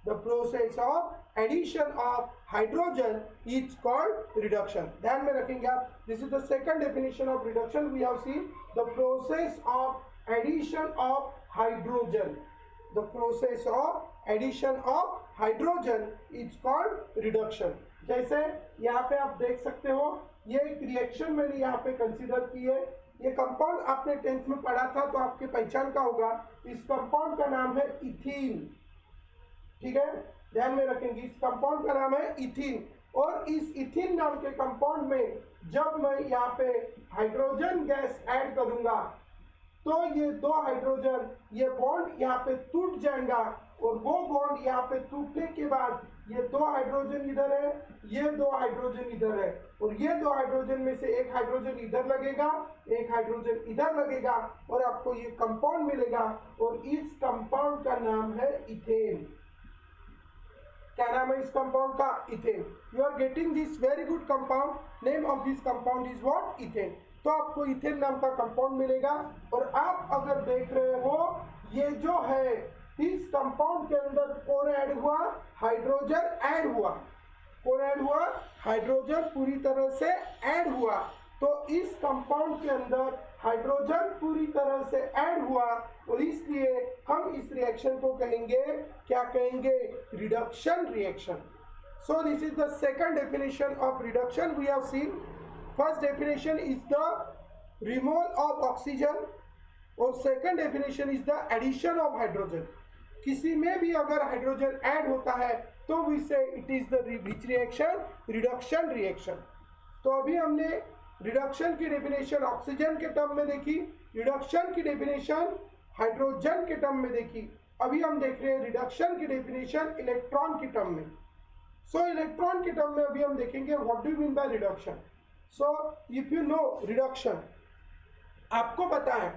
The process of addition of hydrogen is called reduction. ध्यान में रखेंगे आप। This is the second definition of reduction. We have seen the process of addition of hydrogen. The process of addition of hydrogen is called reduction. जैसे यहाँ पे आप देख सकते हो, ये एक रिएक्शन मैंने यहाँ पे कंसीडर की है। ये कंपाउंड आपने 10th में पढ़ा था तो आपके पहचान का होगा। इस कंपाउंड का नाम है इथीन। ठीक है, ध्यान में रखेंगे, इस कंपाउंड का नाम है इथीन। और इस इथीन नाम के कंपाउंड में जब मैं यहाँ पे हाइड्रोजन गैस ऐड करूंगा तो ये दो हाइड्रोजन, ये बॉन्ड यहाँ पे टूट जाएगा और वो बॉन्ड यहाँ पे टूटने के बाद ये दो हाइड्रोजन इधर है, ये दो हाइड्रोजन इधर है, और ये दो हाइड्रोजन में से एक हाइड्रोजन इधर लगेगा, एक हाइड्रोजन इधर लगेगा, और आपको ये कंपाउंड मिलेगा। और इस कंपाउंड का नाम है इथेन। क्या नाम है इस कंपाउंड का? Ethane. You are getting this very good compound. Name of this compound is what? Ethane. तो आपको इथेन नाम का कंपाउंड मिलेगा। और आप अगर देख रहे हो, ये जो है इस कंपाउंड के अंदर कौन ऐड हुआ? हाइड्रोजन ऐड हुआ। कौन ऐड हुआ? हाइड्रोजन पूरी तरह से ऐड हुआ। तो इस कंपाउंड के अंदर हाइड्रोजन पूरी तरह से ऐड हुआ, और इसलिए हम इस रिएक्शन को कहेंगे, क्या कहेंगे? Reduction reaction. So this is the second definition of reduction we have seen. First definition is the removal of oxygen, और second definition is the addition of hydrogen. किसी में भी अगर हाइड्रोजन ऐड होता है तो वी से it is the which reaction? Reduction reaction. तो अभी हमने रिडक्शन की डेफिनेशन ऑक्सीजन के टर्म में देखी, रिडक्शन की डेफिनेशन हाइड्रोजन के टर्म में देखी। अभी हम देख रहे हैं रिडक्शन की डेफिनेशन इलेक्ट्रॉन की टर्म में। सो इलेक्ट्रॉन के टर्म में अभी हम देखेंगे what do you mean by reduction. So if you know reduction, आपको पता है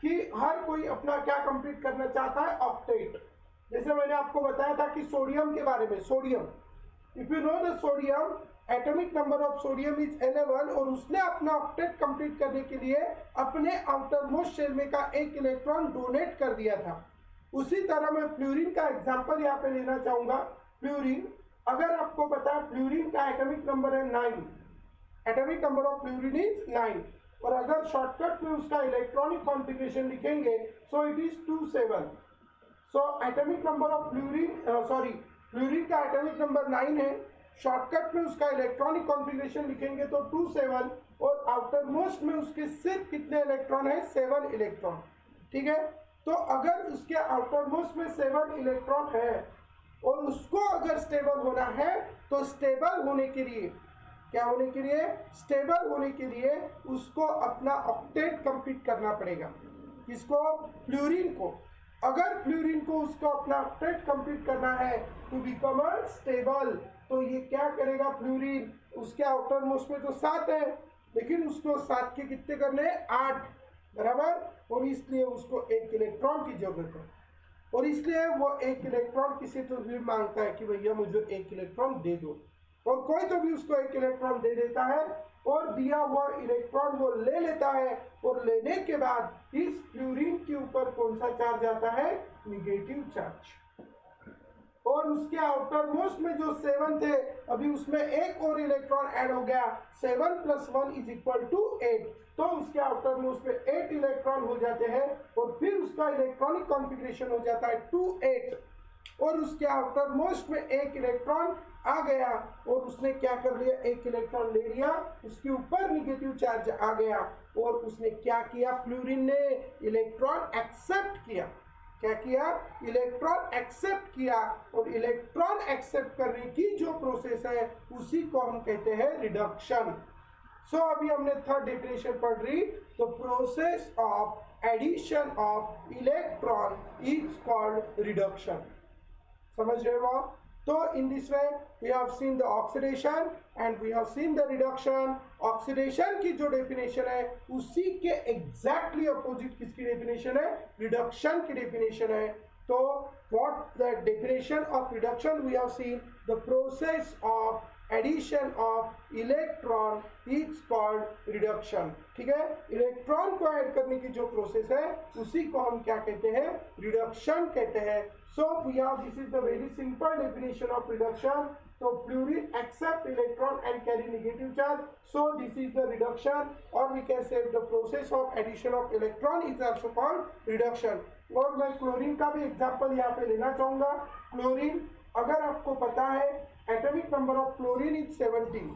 कि हर कोई अपना क्या कंप्लीट करना चाहता है? ऑक्टेट। जैसे मैंने आपको बताया था कि सोडियम के बारे में, sodium, if you know the sodium, atomic number of sodium is 11, और उसने अपना ऑक्टेट कंप्लीट करने के लिए अपने आउटर मोस्ट शेल में का एक इलेक्ट्रॉन डोनेट कर दिया था। उसी तरह मैं फ्लोरीन का एग्जांपल यहाँ पे लेना चाहूंगा। फ्लोरीन, अगर आपको पता है फ्लोरीन का एटॉमिक नंबर है 9, atomic number of fluorine is 9, और अगर शॉर्टकट में उसका इलेक्ट्रॉनिक कॉन्फ़िगरेशन लिखेंगे सो it is 27। So atomic number of fluorine, fluorine का एटॉमिक नंबर 9 है, शॉर्टकट में उसका इलेक्ट्रॉनिक कॉन्फ़िगरेशन लिखेंगे तो 27, और आउटर मोस्ट में उसके सिर्फ कितने इलेक्ट्रॉन है? 7 इलेक्ट्रॉन। ठीक है, तो अगर उसके आउटर मोस्ट में 7 इलेक्ट्रॉन है और उसको अगर स्टेबल होना है तो स्टेबल होने के लिए, क्या होने के लिए? स्टेबल होने के लिए उसको अपना ऑक्टेट कंप्लीट करना पड़ेगा। किसको? फ्लोरीन को। अगर फ्लोरीन को उसको अपना ऑक्टेट कंप्लीट करना है टू बिकम स्टेबल, तो ये क्या करेगा? फ्लोरीन, उसके आउटर मोस्ट में तो 7 है, लेकिन उसको 7 के कितने करने हैं? 8, बराबर। और इसलिए उसको 1 इलेक्ट्रॉन की जरूरत है, और इसलिए वो 1 इलेक्ट्रॉन किसी तो भी मांगता है कि भैया मुझे 1 इलेक्ट्रॉन दे दो। और कोई तो भी उसको एक इलेक्ट्रॉन दे देता है और दिया हुआ इलेक्ट्रॉन वो ले लेता है और लेने के बाद इस फ्लोरीन के ऊपर कौन सा चार्ज आता है, निगेटिव चार्ज। और उसके आउटर मोस्ट में जो 7 थे अभी उसमें एक और इलेक्ट्रॉन ऐड हो गया, 7 + 1 = 8, तो उसके आउटर मोस्ट में 8 इलेक्ट्रॉन हो जाते हैं और फिर उसका इलेक्ट्रॉनिक कॉन्फ़िगरेशन हो जाता है 2 8 और उसके आउटर मोस्ट में एक इलेक्ट्रॉन आ गया और उसने क्या कर लिया, एक इलेक्ट्रॉन ले लिया, उसके ऊपर निगेटिव चार्ज आ गया और उसने क्या किया, फ्लोरीन ने इलेक्ट्रॉन एक्सेप्ट किया। क्या किया, इलेक्ट्रॉन एक्सेप्ट किया और इलेक्ट्रॉन एक्सेप्ट करने की जो प्रोसेस है उसी को हम कहते हैं रिडक्शन। सो अभी हमने थर्ड डेफिनेशन पढ़ रही, तो process of addition of electron is called reduction. समझ रहे हो आप? तो in this way we have seen the oxidation and we have seen the reduction। Oxidation की जो डेफिनेशन है उसी के एग्जैक्टली अपोजिट किसकी डेफिनेशन है, रिडक्शन की डेफिनेशन है। तो what the definition of reduction we have seen, the process of addition of electron is called reduction. ठीक है, इलेक्ट्रॉन को ऐड करने की जो प्रोसेस है उसी को हम क्या कहते हैं, रिडक्शन कहते हैं। So we have, this is the very simple definition of reduction. तो fluorine accept electron and carry negative charge, so this is the reduction. और we can say the process of addition of electron is also called reduction. और मैं क्लोरीन का भी एग्जांपल यहाँ पे लेना चाहूंगा। क्लोरीन, अगर आपको पता है atomic number of chlorine is 17,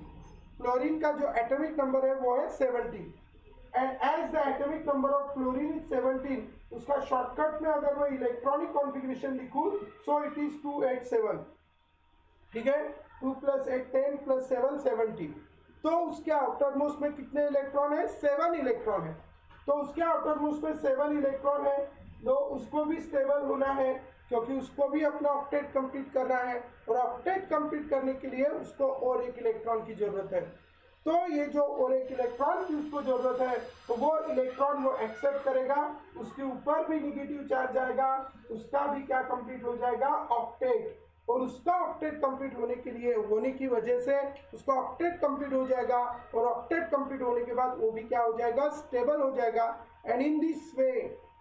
chlorine का जो एटॉमिक नंबर है वो है 17 and as the atomic number of chlorine is 17, उसका शॉर्टकट में अगर मैं इलेक्ट्रॉनिक कॉन्फ़िगरेशन लिखूं सो इट इज 287। ठीक है, 2 + 8 10 + 7 17। तो उसके आउटर मोस्ट में कितने इलेक्ट्रॉन है, 7 इलेक्ट्रॉन है। तो उसके आउटर मोस्ट में 7 इलेक्ट्रॉन है, तो उसको भी स्टेबल होना है क्योंकि उसको भी अपना ऑक्टेट कंप्लीट करना है और ऑक्टेट कंप्लीट करने के लिए उसको और एक इलेक्ट्रॉन की जरूरत है। तो ये जो और एक इलेक्ट्रॉन की उसको जरूरत है तो वो इलेक्ट्रॉन वो एक्सेप्ट करेगा, उसके ऊपर भी निगेटिव चार्ज आएगा, उसका भी क्या कंप्लीट हो जाएगा, ऑक्टेट। और उसका ऑक्टेट कंप्लीट होने के लिए होने की वजह से उसका ऑक्टेट कंप्लीट हो जाएगा और ऑक्टेट कंप्लीट होने के बाद वो भी क्या हो जाएगा, स्टेबल हो जाएगा। And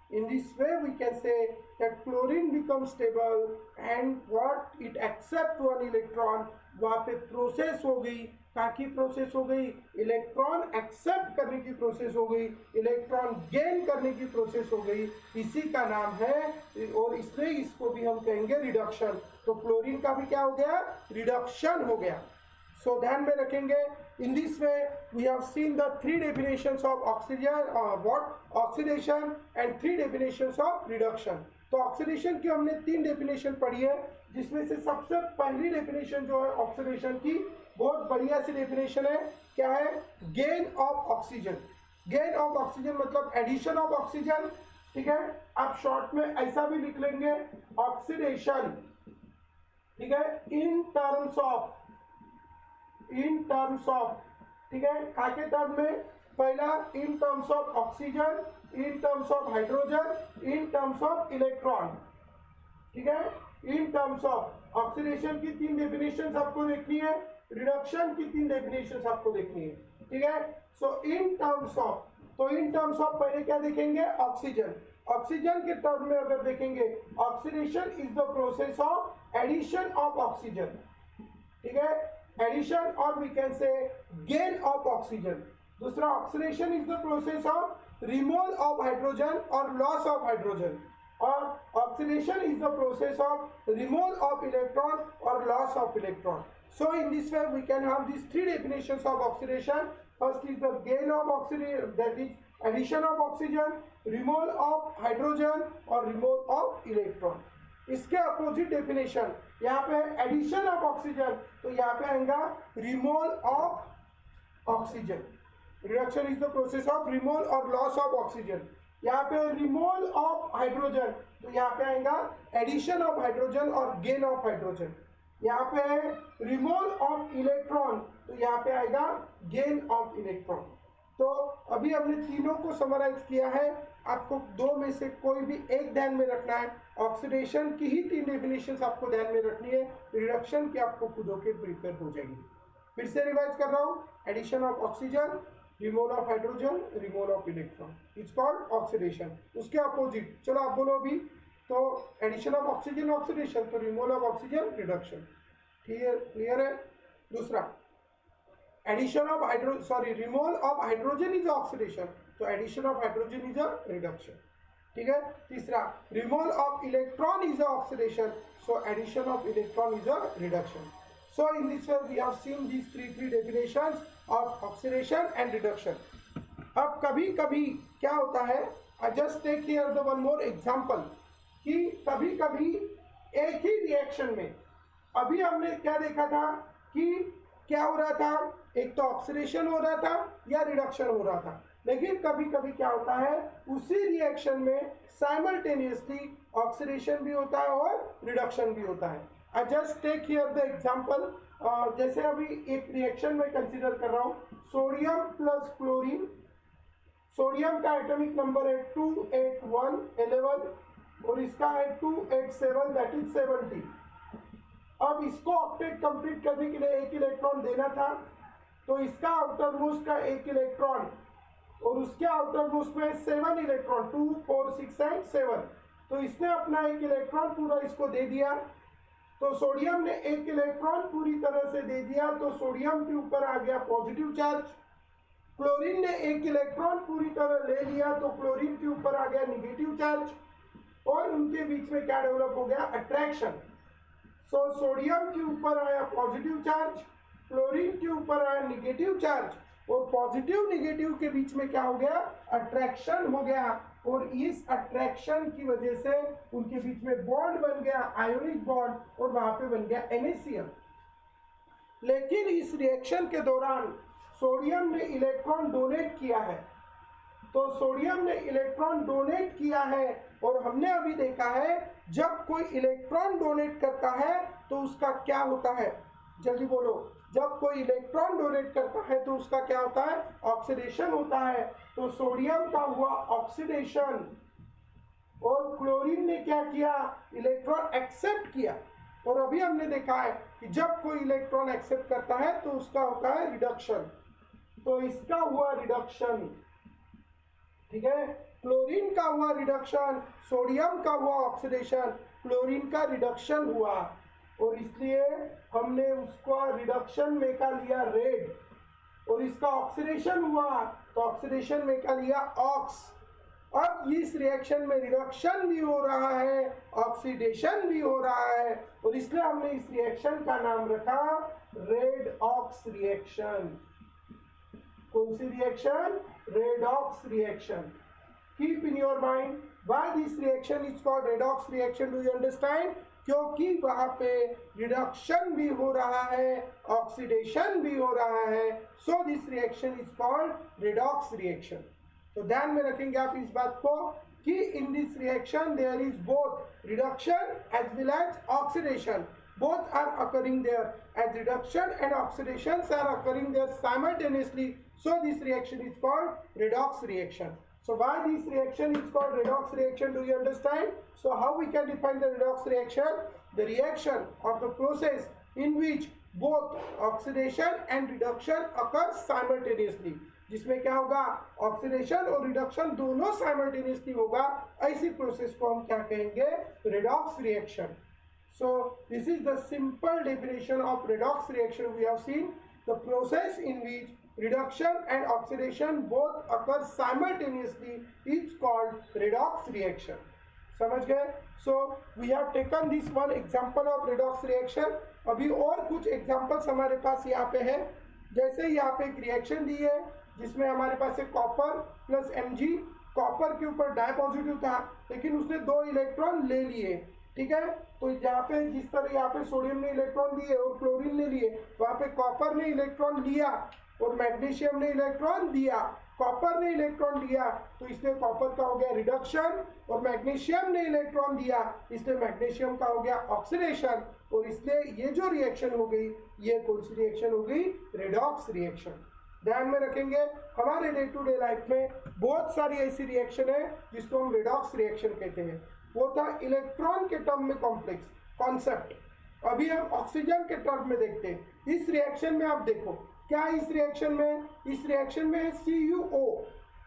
in this way we can say that chlorine becomes stable and what it accept one electron, वहाँ पे प्रोसेस हो गई, काकी प्रोसेस हो गई, इलेक्ट्रॉन एक्सेप्ट करने की प्रोसेस हो गई, इलेक्ट्रॉन गेन करने की प्रोसेस हो गई, इसी का नाम है और इसलिए इसको भी हम कहेंगे रिडक्शन। तो क्लोरीन का भी क्या हो गया, रिडक्शन हो गया। सो ध्यान में रखेंगे। In this way we have seen the 3 definitions of oxidation and 3 definitions of reduction। तो ऑक्सीडेशन की हमने 3 डेफिनेशन पढ़ी है, जिसमें से सबसे पहली डेफिनेशन जो है ऑक्सीडेशन की बहुत बढ़िया सी डेफिनेशन है। क्या है, gain of oxygen. Gain of oxygen मतलब एडिशन ऑफ ऑक्सीजन। ठीक है, आप शॉर्ट में ऐसा भी लिख लेंगे, ऑक्सीडेशन, ठीक है, इन टर्म्स ऑफ, ठीक है, काके टर्म में, पहला इन terms of oxygen, in terms of hydrogen, in terms of electron. ठीक है, इन टर्म्स ऑफ ऑक्सीडेशन की 3 डेफिनेशन आपको देखनी है, रिडक्शन की 3 डेफिनेशन आपको देखनी है। ठीक है, सो इन टर्म्स ऑफ, तो इन टर्म्स ऑफ पहले क्या देखेंगे, ऑक्सीजन। ऑक्सीजन के टर्म में अगर देखेंगे, oxidation is the process of addition of oxygen. ठीक है, एडिशन और we can say gain of oxygen. दूसरा, oxidation is the process of removal of hydrogen और लॉस ऑफ हाइड्रोजन, और oxidation is the process of removal of electron और loss of electron. So in this way we can have these 3 definitions of oxidation। First is the gain of oxidation, that is addition of oxygen, removal of hydrogen और removal of electron। इसके अपोजिट डेफिनेशन यहाँ पे एडिशन ऑफ ऑक्सीजन, तो यहाँ पे आएगा removal of oxygen. Reduction is the process of removal और लॉस ऑफ ऑक्सीजन। यहाँ पे रिमूवल ऑफ हाइड्रोजन, तो यहाँ पे आएगा एडिशन ऑफ हाइड्रोजन और गेन ऑफ हाइड्रोजन। यहाँ पे है रिमूवल ऑफ इलेक्ट्रॉन, तो यहाँ पे आएगा गेन ऑफ इलेक्ट्रॉन। तो अभी हमने तीनों को समराइज किया है, आपको 2 में से कोई भी एक ध्यान में रखना है। ऑक्सीडेशन की ही 3 डेफिनेशंस आपको ध्यान में रखनी है, रिडक्शन की आपको खुद होके प्रिपेयर हो जाएगी। फिर से रिवाइज कर रहा हूँ, addition of oxygen, removal of hydrogen, removal of electron, it's called oxidation. उसके अपोजिट चलो आप बोलो अभी, तो एडिशन ऑफ ऑक्सीजन ऑक्सीडेशन, तो removal of oxygen reduction. Clear है। दूसरा, addition of removal of hydrogen is oxidation, तो addition of hydrogen is a reduction. ठीक है। तीसरा, removal of electron is a oxidation, so addition of electron is a reduction. So in this way we have seen these three definitions of oxidation and reduction. अब कभी कभी क्या होता है, I just take here the one more example, कि कभी कभी एक ही रिएक्शन में, अभी हमने क्या देखा था कि क्या हो रहा था, एक तो ऑक्सीडेशन हो रहा था या रिडक्शन हो रहा था, लेकिन कभी कभी क्या होता है उसी रिएक्शन में साइमल्टेनियसली ऑक्सीडेशन भी होता है और रिडक्शन भी होता है। I just take here the example, जैसे अभी एक रिएक्शन में कंसीडर कर रहा हूँ, सोडियम प्लस क्लोरीन, सोडियम का एटॉमिक नंबर है 28111 और इसका है 287, दैट इज 70। अब इसको ऑक्टेट कंप्लीट करने के लिए एक इलेक्ट्रॉन देना था, तो इसका आउटर मोस्ट का एक इलेक्ट्रॉन और उसके आउटर मोस्ट में 7 इलेक्ट्रॉन, 2 4 6 एंड 7, तो इसने अपना एक इलेक्ट्रॉन पूरा इसको दे दिया। तो सोडियम ने एक इलेक्ट्रॉन पूरी तरह से दे दिया, तो सोडियम के ऊपर आ गया पॉजिटिव चार्ज। क्लोरीन ने एक इलेक्ट्रॉन पूरी तरह ले लिया, तो क्लोरीन के ऊपर आ गया निगेटिव चार्ज और उनके बीच में क्या डेवलप हो गया, अट्रैक्शन। सो सोडियम के ऊपर आया पॉजिटिव चार्ज, क्लोरीन के ऊपर आया निगेटिव चार्ज और पॉजिटिव निगेटिव के बीच में क्या हो गया, अट्रैक्शन हो गया और इस अट्रैक्शन की वजह से उनके बीच में बॉन्ड बन गया, आयोनिक बॉन्ड, और वहां पे बन गया NaCl। लेकिन इस रिएक्शन के दौरान सोडियम ने इलेक्ट्रॉन डोनेट किया है, तो सोडियम ने इलेक्ट्रॉन डोनेट किया है और हमने अभी देखा है जब कोई इलेक्ट्रॉन डोनेट करता है तो उसका क्या होता है, जल्दी बोलो, जब कोई इलेक्ट्रॉन डोनेट करता है तो उसका क्या होता है, ऑक्सीडेशन होता है। तो सोडियम का हुआ ऑक्सीडेशन और क्लोरीन ने क्या किया, इलेक्ट्रॉन एक्सेप्ट किया। और अभी हमने देखा है कि जब कोई इलेक्ट्रॉन एक्सेप्ट करता है तो उसका होता है रिडक्शन, तो इसका हुआ रिडक्शन। ठीक है, क्लोरीन का हुआ रिडक्शन, सोडियम का हुआ ऑक्सीडेशन, क्लोरीन का रिडक्शन हुआ और इसलिए हमने उसका रिडक्शन में का लिया रेड, और इसका ऑक्सीडेशन हुआ तो ऑक्सीडेशन में का लिया ऑक्स। अब इस रिएक्शन में रिडक्शन भी हो रहा है, ऑक्सीडेशन भी हो रहा है और इसलिए हमने इस रिएक्शन का नाम रखा रेड ऑक्स रिएक्शन। कौन सी reaction, redox reaction. Keep in your mind why this reaction is called redox reaction, do you understand, क्योंकि वहां पे रिडक्शन भी हो रहा है, ऑक्सीडेशन भी हो रहा है, so this reaction is called redox reaction. तो ध्यान में रखेंगे आप इस बात को कि in this reaction there is both reduction as well as oxidation, both are occurring there, as reduction and oxidations are occurring there simultaneously, so this reaction is called redox reaction. So why this reaction is called redox reaction, do you understand? So how we can define the redox reaction? The reaction of the process in which both oxidation and reduction occur simultaneously, जिसमें क्या होगा, ऑक्सीडेशन और रिडक्शन दोनों साइमल्टेनियसली होगा, ऐसी प्रोसेस को हम क्या कहेंगे, redox reaction. So this is the simple definition of redox reaction. We have seen the process in which reduction and oxidation both occur simultaneously is called redox reaction. समझ गए? So we have taken this one example of redox reaction. अभी और कुछ examples हमारे पास यहाँ पे है, जैसे यहाँ पे एक रिएक्शन दी है जिसमें हमारे पास है कॉपर प्लस Mg, कॉपर के ऊपर डाई पॉजिटिव था लेकिन उसने 2 इलेक्ट्रॉन ले लिए। ठीक है, तो यहाँ पे जिस तरह यहाँ पे सोडियम ने इलेक्ट्रॉन दिए और क्लोरीन ने लिए, वहाँ पे कॉपर ने इलेक्ट्रॉन लिया और मैग्नीशियम ने इलेक्ट्रॉन दिया। कॉपर ने इलेक्ट्रॉन दिया तो इसलिए कॉपर का हो गया रिडक्शन और मैग्नीशियम ने इलेक्ट्रॉन दिया इसलिए मैग्नीशियम का हो गया ऑक्सीडेशन, और इसलिए ये जो रिएक्शन हो गई ये कौन सी रिएक्शन हो गई, रेडॉक्स रिएक्शन। ध्यान में रखेंगे हमारे डे टू डे लाइफ में बहुत सारी ऐसी रिएक्शन है जिसको हम रेडॉक्स रिएक्शन कहते हैं। वो था इलेक्ट्रॉन के टर्म में कॉम्प्लेक्स कॉन्सेप्ट, अभी हम ऑक्सीजन के टर्म में देखते हैं। इस रिएक्शन में आप देखो क्या है इस रिएक्शन में है CuO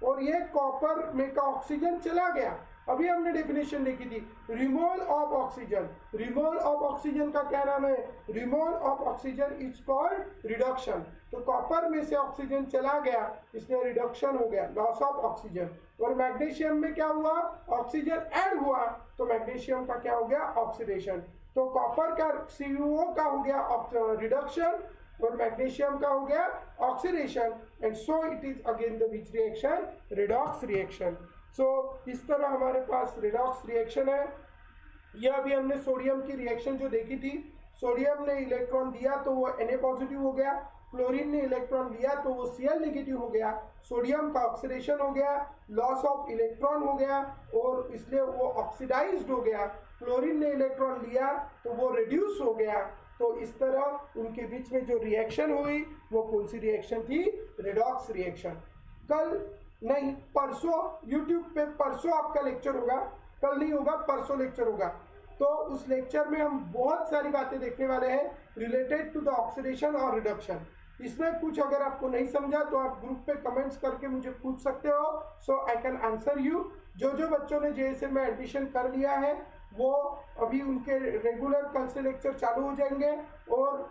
और ये कॉपर में का ऑक्सीजन चला गया। अभी हमने डेफिनेशन देखी थी removal of oxygen. Removal of oxygen का क्या नाम है? Removal of oxygen is called reduction. तो कॉपर में से ऑक्सीजन चला गया, इसमें रिडक्शन हो गया, लॉस ऑफ ऑक्सीजन। और मैग्नीशियम में क्या हुआ? ऑक्सीजन ऐड हुआ तो मैग्नीशियम का क्या हो गया? ऑक्सीडेशन। तो कॉपर का CuO का हो गया रिडक्शन और मैग्नीशियम का हो गया oxidation, and so it is again the which reaction? Redox reaction. सो इस तरह हमारे पास रिडॉक्स रिएक्शन है। यह अभी हमने सोडियम की रिएक्शन जो देखी थी, सोडियम ने इलेक्ट्रॉन दिया तो वो Na पॉजिटिव हो गया, क्लोरीन ने इलेक्ट्रॉन लिया तो वो Cl नेगेटिव हो गया, सोडियम का ऑक्सीडेशन हो गया, लॉस ऑफ इलेक्ट्रॉन हो गया और इसलिए वो ऑक्सीडाइज्ड हो गया। क्लोरीन ने इलेक्ट्रॉन लिया तो वो रिड्यूस हो गया। तो इस तरह उनके बीच में जो रिएक्शन हुई वो कौन सी रिएक्शन थी? Redox reaction. कल नहीं, परसों यूट्यूब पे परसों आपका लेक्चर होगा, कल नहीं होगा, परसों लेक्चर होगा। तो उस लेक्चर में हम बहुत सारी बातें देखने वाले हैं रिलेटेड टू द ऑक्सीडेशन और रिडक्शन। इसमें कुछ अगर आपको नहीं समझा तो आप ग्रुप पे कमेंट्स करके मुझे पूछ सकते हो, सो आई कैन आंसर यू। जो बच्चों ने JSM में एडमिशन कर लिया है वो अभी उनके रेगुलर कल से लेक्चर चालू हो जाएंगे और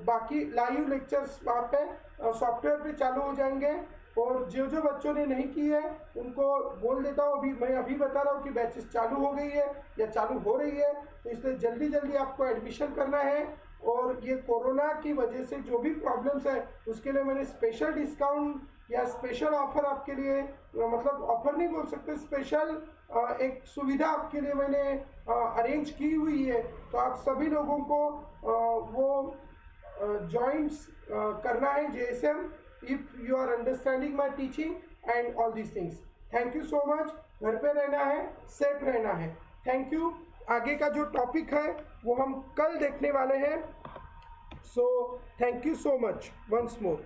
बाकी लाइव लेक्चर्स वहाँ पे सॉफ्टवेयर पे चालू हो जाएंगे। और जो बच्चों ने नहीं की है उनको बोल देता हूँ, अभी मैं अभी बता रहा हूँ कि बैचेस चालू हो गई है या चालू हो रही है, तो इसलिए जल्दी आपको एडमिशन करना है। और ये कोरोना की वजह से जो भी प्रॉब्लम्स है उसके लिए मैंने स्पेशल डिस्काउंट या स्पेशल ऑफर आपके लिए, मतलब ऑफर नहीं बोल सकते, स्पेशल एक सुविधा आपके लिए मैंने अरेंज की हुई है। तो आप सभी लोगों को वो ज्वाइंट्स करना है JSM if you are understanding my teaching and all these things. Thank you so much. घर पे रहना है, सेफ रहना है। Thank you. आगे का जो टॉपिक है वो हम कल देखने वाले हैं। So thank you so much once more.